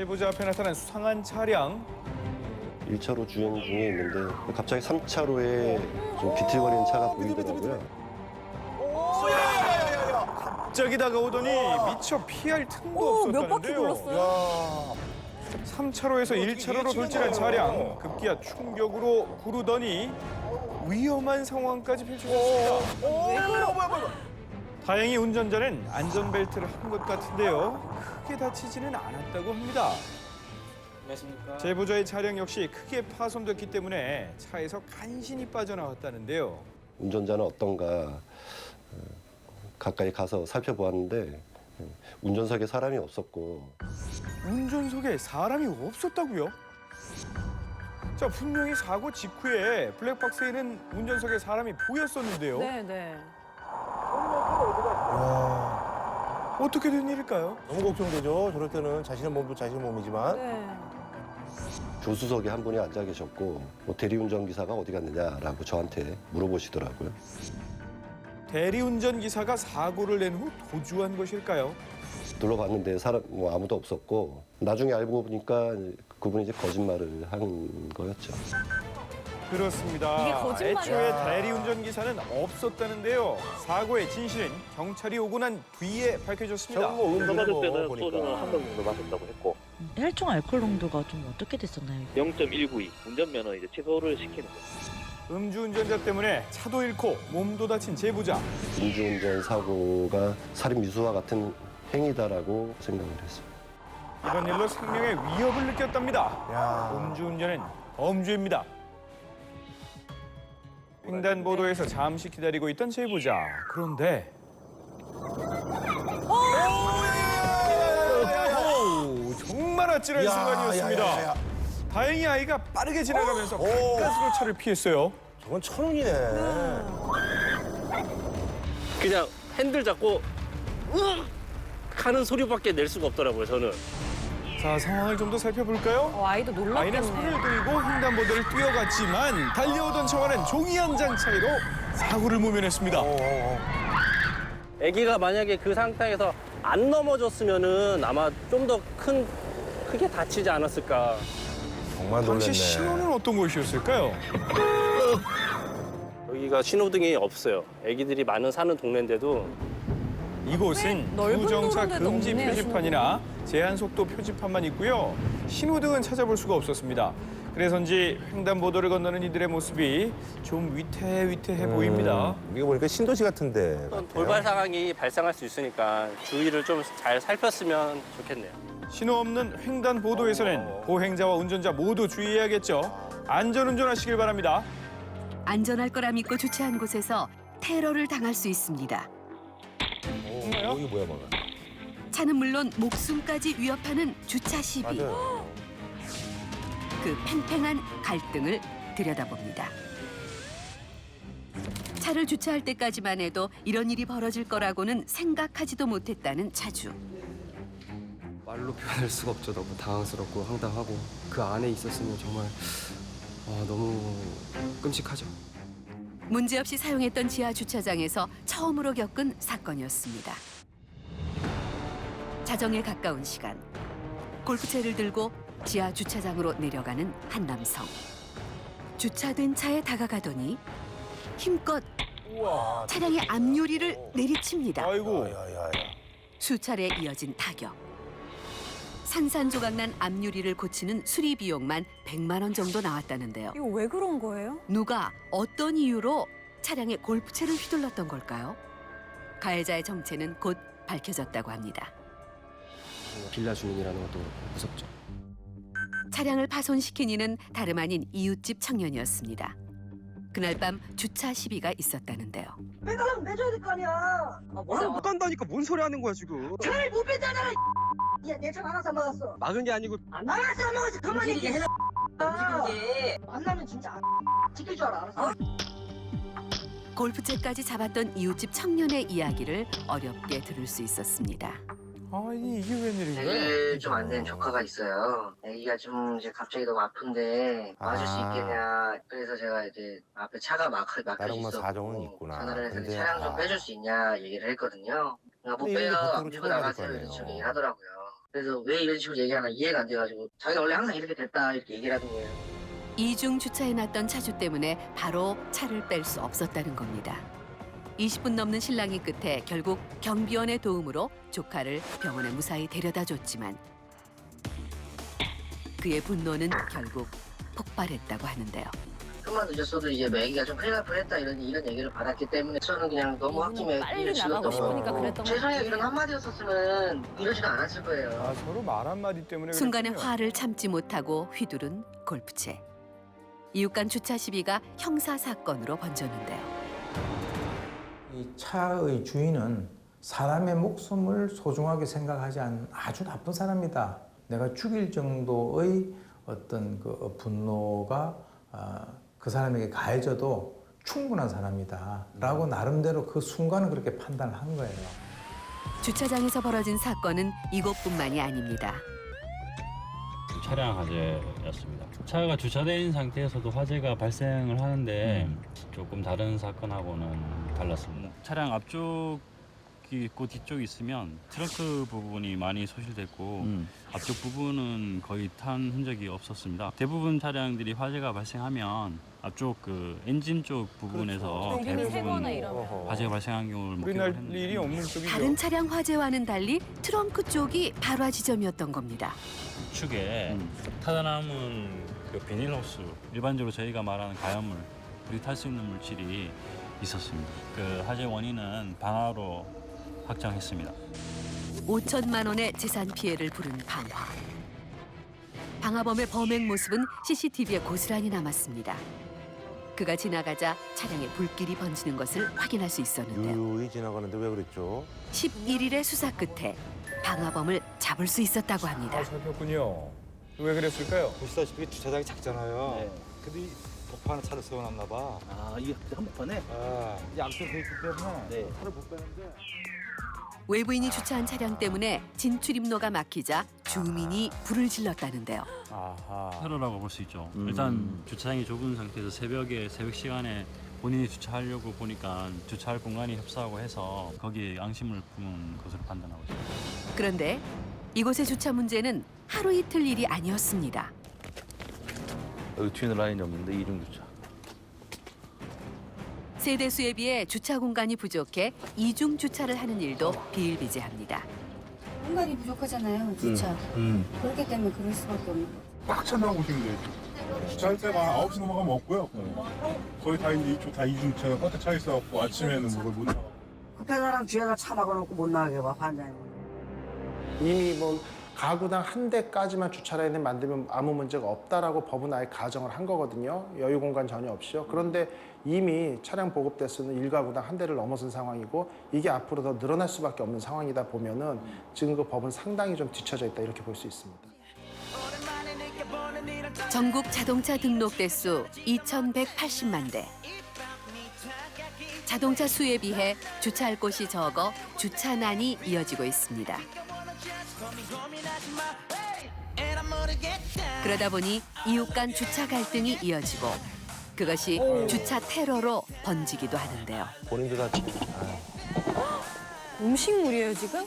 제보자 앞에 나타난 수상한 차량. 1차로 주행 중에 있는데 갑자기 3차로에 좀 비틀거리는 차가 보이더라고요. 갑자기 다가오더니 미처 피할 틈도 몇 바퀴 없었다는데요. 돌렸어요. 3차로에서 1차로로 돌진한 차량. 급기야 충격으로 구르더니 위험한 상황까지 펼쳐졌습니다. 다행히 운전자는 안전벨트를 한 것 같은데요. 크게 다치지는 않았다고 합니다. 안녕하십니까. 제보자의 차량 역시 크게 파손됐기 때문에 차에서 간신히 빠져나왔다는데요. 운전자는 어떤가 가까이 가서 살펴보았는데 운전석에 사람이 없었고 운전석에 사람이 없었다고요? 자, 분명히 사고 직후에 블랙박스에는 운전석에 사람이 보였었는데요. 네, 네. 어떻게 된 일일까요? 너무 걱정되죠. 저럴 때는 자신의 몸도 자신의 몸이지만. 네. 조수석에 한 분이 앉아 계셨고 뭐 대리운전 기사가 어디 갔느냐라고 저한테 물어보시더라고요. 대리운전 기사가 사고를 낸 후 도주한 것일까요? 둘러봤는데 사람 뭐 아무도 없었고 나중에 알고 보니까 그분이 이제 거짓말을 한 거였죠. 그렇습니다. 이게 거짓말이야. 애초에 대리운전 기사는 없었다는데요. 사고의 진실은 경찰이 오고 난 뒤에 밝혀졌습니다. 저건 뭐 제가 봤을 거 때는 보니까. 소주는 한 병 정도 마셨다고 했고 혈중 알코올 농도가 좀 어떻게 됐었나요? 0.192 운전면허 이제 취소를 시키는 거예요. 음주운전자 때문에 차도 잃고 몸도 다친 제보자. 음주운전 사고가 살인 미수와 같은 행위다라고 생각을 했어요. 이번 일로 생명의 위협을 느꼈답니다. 야. 음주운전은 범죄입니다. 횡단보도에서 잠시 기다리고 있던 제보자. 그런데 오, 정말 아찔한 순간이었습니다. 다행히 아이가 빠르게 지나가면서 가까스로 차를 피했어요. 저건 천운이네. 그냥 핸들 잡고 으악 하는 소리밖에 낼 수가 없더라고요. 저는. 자, 상황을 좀 더 살펴볼까요? 아이도 아이는 놀랐겠네. 손을 들고 횡단보도를 뛰어갔지만 달려오던 차와는 종이 한 장 차이로 사고를 모면했습니다. 아기가 만약에 그 상태에서 안 넘어졌으면은 아마 좀 더 크게 다치지 않았을까. 정말 당시 놀랐네. 신호는 어떤 것이었을까요? 여기가 신호등이 없어요. 아기들이 많은 사는 동네인데도 이곳은 넓은 부정차 도로인데도 금지 없네요, 표지판이나 제한 속도 표지판만 있고요. 신호등은 찾아볼 수가 없었습니다. 그래서인지 횡단보도를 건너는 이들의 모습이 좀 위태위태해 보입니다. 이게 보니까 신도시 같은데. 어떤 돌발 상황이 발생할 수 있으니까 주의를 좀 잘 살폈으면 좋겠네요. 신호 없는 횡단보도에서는 보행자와 운전자 모두 주의해야겠죠. 안전운전하시길 바랍니다. 안전할 거라 믿고 주차한 곳에서 테러를 당할 수 있습니다. 여기 뭐야, 뭐야. 차는 물론 목숨까지 위협하는 주차 시비. 맞아요. 그 팽팽한 갈등을 들여다봅니다. 차를 주차할 때까지만 해도 이런 일이 벌어질 거라고는 생각하지도 못했다는 차주. 말로 표현할 수가 없죠. 너무 당황스럽고 황당하고 그 안에 있었으면 정말 너무 끔찍하죠. 문제없이 사용했던 지하 주차장에서 처음으로 겪은 사건이었습니다. 자정에 가까운 시간, 골프채를 들고 지하 주차장으로 내려가는 한 남성. 주차된 차에 다가가더니 힘껏 우와. 차량의 앞유리를 내리칩니다. 아이고, 야야야. 수차례 이어진 타격. 산산조각난 앞유리를 고치는 수리 비용만 100만 원 정도 나왔다는데요. 이거 왜 그런 거예요? 누가 어떤 이유로 차량에 골프채를 휘둘렀던 걸까요? 가해자의 정체는 곧 밝혀졌다고 합니다. 빌라 주민이라는 것도 무섭죠. 차량을 파손시킨 이는 다름 아닌 이웃집 청년이었습니다. 그날 밤 주차 시비가 있었다는데요. 빼가면 빼줘야 될 거 아니야. 못 간다니까 뭔 소리 하는 거야 지금. 차를 못 빼잖아. 야, 내 차 나가서 안 막았어. 막은 게 아니고 나가서 안 막았어. 그만 얘기해. 만나면 진짜 지킬 줄 알아. 알았어? 골프채까지 잡았던 이웃집 청년의 이야기를 어렵게 들을 수 있었습니다. 아니 이게 웬일인가요? 애기 좀 안 된 조카가 있어요. 애기가 좀 이제 갑자기 너무 아픈데 와줄 수 있겠냐. 그래서 제가 이제 앞에 차가 막혀 다른 뭐 있었고 사정은 있구나. 전화를 해서 근데, 차량 좀 빼줄 수 있냐 얘기를 했거든요. 못 근데 이런 게 빼요. 보통으로 밀고 찾아갈 나가세요. 거 이렇게 아니에요. 얘기를 하더라고요. 그래서 왜 이런 식으로 얘기하나 이해가 안 돼가지고 자기가 원래 항상 이렇게 됐다 이렇게 얘기를 하는 거예요. 이중 주차해놨던 차주 때문에 바로 차를 뺄 수 없었다는 겁니다. 20분 넘는 실랑이 끝에 결국 경비원의 도움으로 조카를 병원에 무사히 데려다 줬지만 그의 분노는 결국 폭발했다고 하는데요. 좀만 늦었어도 이제 애기가 좀 큰일 날 뻔했다 이런 얘기를 받았기 때문에 저는 그냥 너무 홧김에 빨리 나가고 싶으니까 그랬던 최소의 이런 한마디였었으면 이러지도 않았을 거예요. 아, 서로 말 한마디 때문에 순간의 그랬군요. 화를 참지 못하고 휘두른 골프채. 이웃 간 주차 시비가 형사 사건으로 번졌는데요. 이 차의 주인은 사람의 목숨을 소중하게 생각하지 않는 아주 나쁜 사람이다. 내가 죽일 정도의 어떤 그 분노가 그 사람에게 가해져도 충분한 사람이다. 라고 나름대로 그 순간은 그렇게 판단을 한 거예요. 주차장에서 벌어진 사건은 이곳뿐만이 아닙니다. 차량 화재였습니다. 차가 주차되어 있는 상태에서도 화재가 발생을 하는데 조금 다른 사건하고는 달랐습니다. 차량 앞쪽이 있고 뒤쪽이 있으면 트렁크 부분이 많이 소실됐고 앞쪽 부분은 거의 탄 흔적이 없었습니다. 대부분 차량들이 화재가 발생하면 앞쪽 그 엔진 쪽 부분에서 대부분 화재가 발생한 경우를 목격을 우리날 했는데 일이 없는 쪽이죠. 다른 차량 화재와는 달리 트렁크 쪽이 발화 지점이었던 겁니다. 축에 타다 남은 그 비닐호스, 일반적으로 저희가 말하는 가연물, 우리 탈 수 있는 물질이 있었습니다. 그 화재 원인은 방화로 확정했습니다. 5천만 원의 재산 피해를 부른 방화. 방화범의 범행 모습은 CCTV에 고스란히 남았습니다. 그가 지나가자 차량에 불길이 번지는 것을 확인할 수 있었는데요. 유유히 지나가는데 왜 그랬죠? 11일의 수사 끝에 방화범을 잡을 수 있었다고 합니다. 아, 잡혔군요. 왜 그랬을까요? 보시다시피 주차장이 작잖아요. 네. 근데 이 복판에 차를 세워놨나 봐. 아, 이 한복판에? 아, 양쪽에 있기 때문에 차를 못 빼는데. 외부인이 주차한 차량 때문에 진출입로가 막히자 주민이 불을 질렀다는데요. 아하. 테러라고 볼 수 있죠. 일단 주차장이 좁은 상태에서 새벽 시간에 본인이 주차하려고 보니까 주차할 공간이 협소하고 해서 거기에 양심을 품은 것으로 판단하고 있습니다. 그런데 이곳의 주차 문제는 하루 이틀 일이 아니었습니다. 여기 뒤에는 라인이 없는데 이중 주차. 세대수에 비해 주차 공간이 부족해 이중 주차를 하는 일도 비일비재합니다. 공간이 부족하잖아요, 주차. 그렇기 때문에 그럴 수밖에 없는 거죠. 꽉 찬다고 보시면 돼요. 주차할 때가 9시 넘어가면 없고요. 거의 다 이제 이쪽 다 이중주차가 꽉 차 있어갖고 아침에는 못 나가. 급한 사람 뒤에다 차 막아놓고 못 나가게 봐, 환장이. 이미 뭐 가구당 한 대까지만 주차 라인을 만들면 아무 문제가 없다라고 법은 아예 가정을 한 거거든요. 여유 공간 전혀 없이요. 그런데 이미 차량 보급 대수는 1가구당 한 대를 넘어선 상황이고 이게 앞으로 더 늘어날 수밖에 없는 상황이다 보면은 지금 그 법은 상당히 좀 뒤처져 있다 이렇게 볼 수 있습니다. 전국 자동차 등록 대수 2,180만 대. 자동차 수에 비해 주차할 곳이 적어 주차난이 이어지고 있습니다. 그러다 보니 이웃 간 주차 갈등이 이어지고 그것이 주차 테러로 번지기도 하는데요. 본인도 다 음식물이에요, 지금?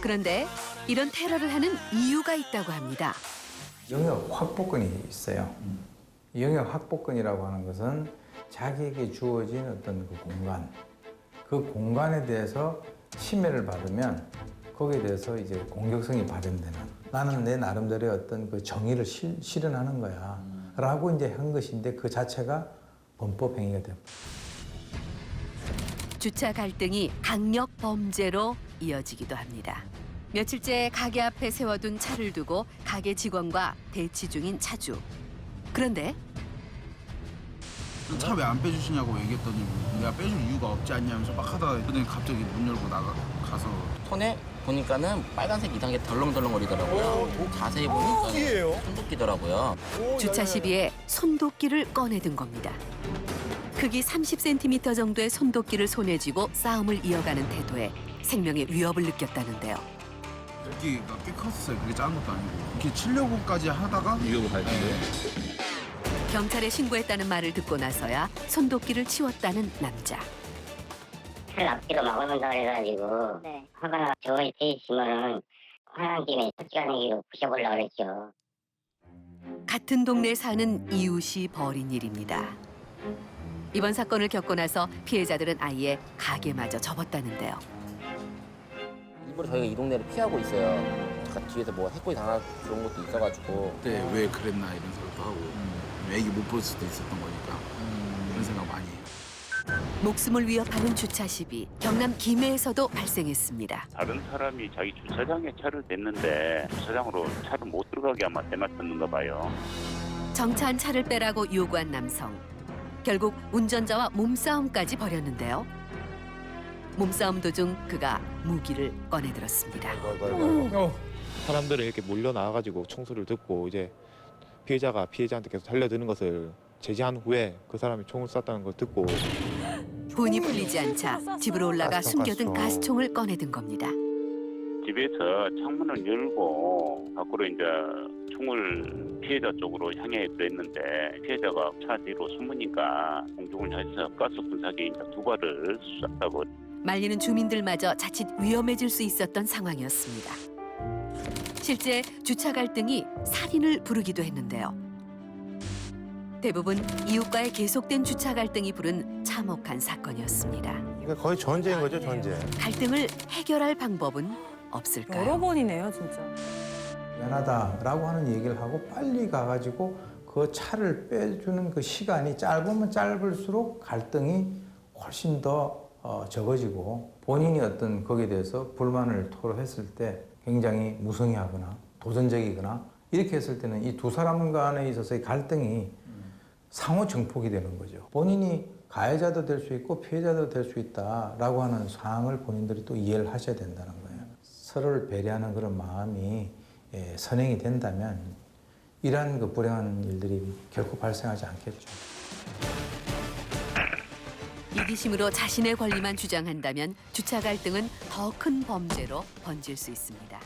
그런데 이런 테러를 하는 이유가 있다고 합니다. 영역 확보권이 있어요. 이 영역 확보권이라고 하는 것은 자기에게 주어진 어떤 그 공간에 대해서 침해를 받으면 거기에 대해서 이제 공격성이 발현되는 나는 내 나름대로의 어떤 그 정의를 실현하는 거야 라고 이제 한 것인데 그 자체가 범법 행위가 됩니다. 주차 갈등이 강력 범죄로 이어지기도 합니다. 며칠째 가게 앞에 세워둔 차를 두고 가게 직원과 대치 중인 차주. 그런데 차 왜 안 빼주시냐고 얘기했더니 내가 빼줄 이유가 없지 않냐면서 막 하다가 갑자기 문 열고 가서 손에 보니까는 빨간색 이상하게 덜렁덜렁거리더라고요. 자세히 보니까 손도끼더라고요. 주차 시비에 손도끼를 꺼내든 겁니다. 크기 30cm 정도의 손도끼를 손에 쥐고 싸움을 이어가는 태도에 생명의 위협을 느꼈다는데요. 도끼가 꽤 컸어요. 그게 작은 것도 아니고 이렇게 치려고까지 하다가 위협을 발휘해요. 경찰에 신고했다는 말을 듣고 나서야 손도끼를 치웠다는 남자. 차를 앞뒤로 막아놓는다 그래가지고 화가 저기 있으면은 화난 김에 쫓겨내기로 부셔보려고 그랬죠. 같은 동네에 사는 이웃이 벌인 일입니다. 이번 사건을 겪고 나서 피해자들은 아예 가게마저 접었다는데요. 일부러 저희가 이 동네를 피하고 있어요. 잠깐 뒤에서 뭐 해코지 당할 그런 것도 있어가지고. 그때 왜 그랬나 이런 생각도 하고 애기 못 볼 수도 있었던 거니까 이런 생각 많이 해요. 목숨을 위협하는 주차 시비, 경남 김해에서도 발생했습니다. 다른 사람이 자기 주차장에 차를 댔는데 주차장으로 차를 못 들어가게 아마 대맞췄는가 봐요. 정차한 차를 빼라고 요구한 남성. 결국 운전자와 몸싸움까지 벌였는데요. 몸싸움 도중 그가 무기를 꺼내들었습니다. 사람들이 이렇게 몰려 나와가지고 총소리를 듣고 이제 피해자가 피해자한테 계속 달려드는 것을 제지한 후에 그 사람이 총을 쐈다는 걸 듣고 본이 풀리지 않자 집으로 올라가 숨겨둔 가스총을 꺼내든 겁니다. 집에서 창문을 열고 밖으로 이제 총을 피해자 쪽으로 향해 그랬는데 피해자가 차 뒤로 숨으니까 공중을 향해서 가스 분사기 이제 2발을 쐈다고. 말리는 주민들마저 자칫 위험해질 수 있었던 상황이었습니다. 실제 주차 갈등이 살인을 부르기도 했는데요. 대부분 이웃과의 계속된 주차 갈등이 부른 참혹한 사건이었습니다. 그러니까 거의 전쟁인 거죠, 전쟁. 갈등을 해결할 방법은 없을까요? 여러 번이네요, 진짜. 미안하다라고 하는 얘기를 하고 빨리 가가지고 그 차를 빼주는 그 시간이 짧으면 짧을수록 갈등이 훨씬 더 적어지고 본인이 어떤 거기에 대해서 불만을 토로했을 때 굉장히 무성의하거나 도전적이거나 이렇게 했을 때는 이 두 사람 간에 있어서의 갈등이 상호 증폭이 되는 거죠. 본인이 가해자도 될 수 있고 피해자도 될 수 있다라고 하는 사항을 본인들이 또 이해를 하셔야 된다는 거예요. 서로를 배려하는 그런 마음이 선행이 된다면 이러한 그 불행한 일들이 결코 발생하지 않겠죠. 이기심으로 자신의 권리만 주장한다면 주차 갈등은 더 큰 범죄로 번질 수 있습니다.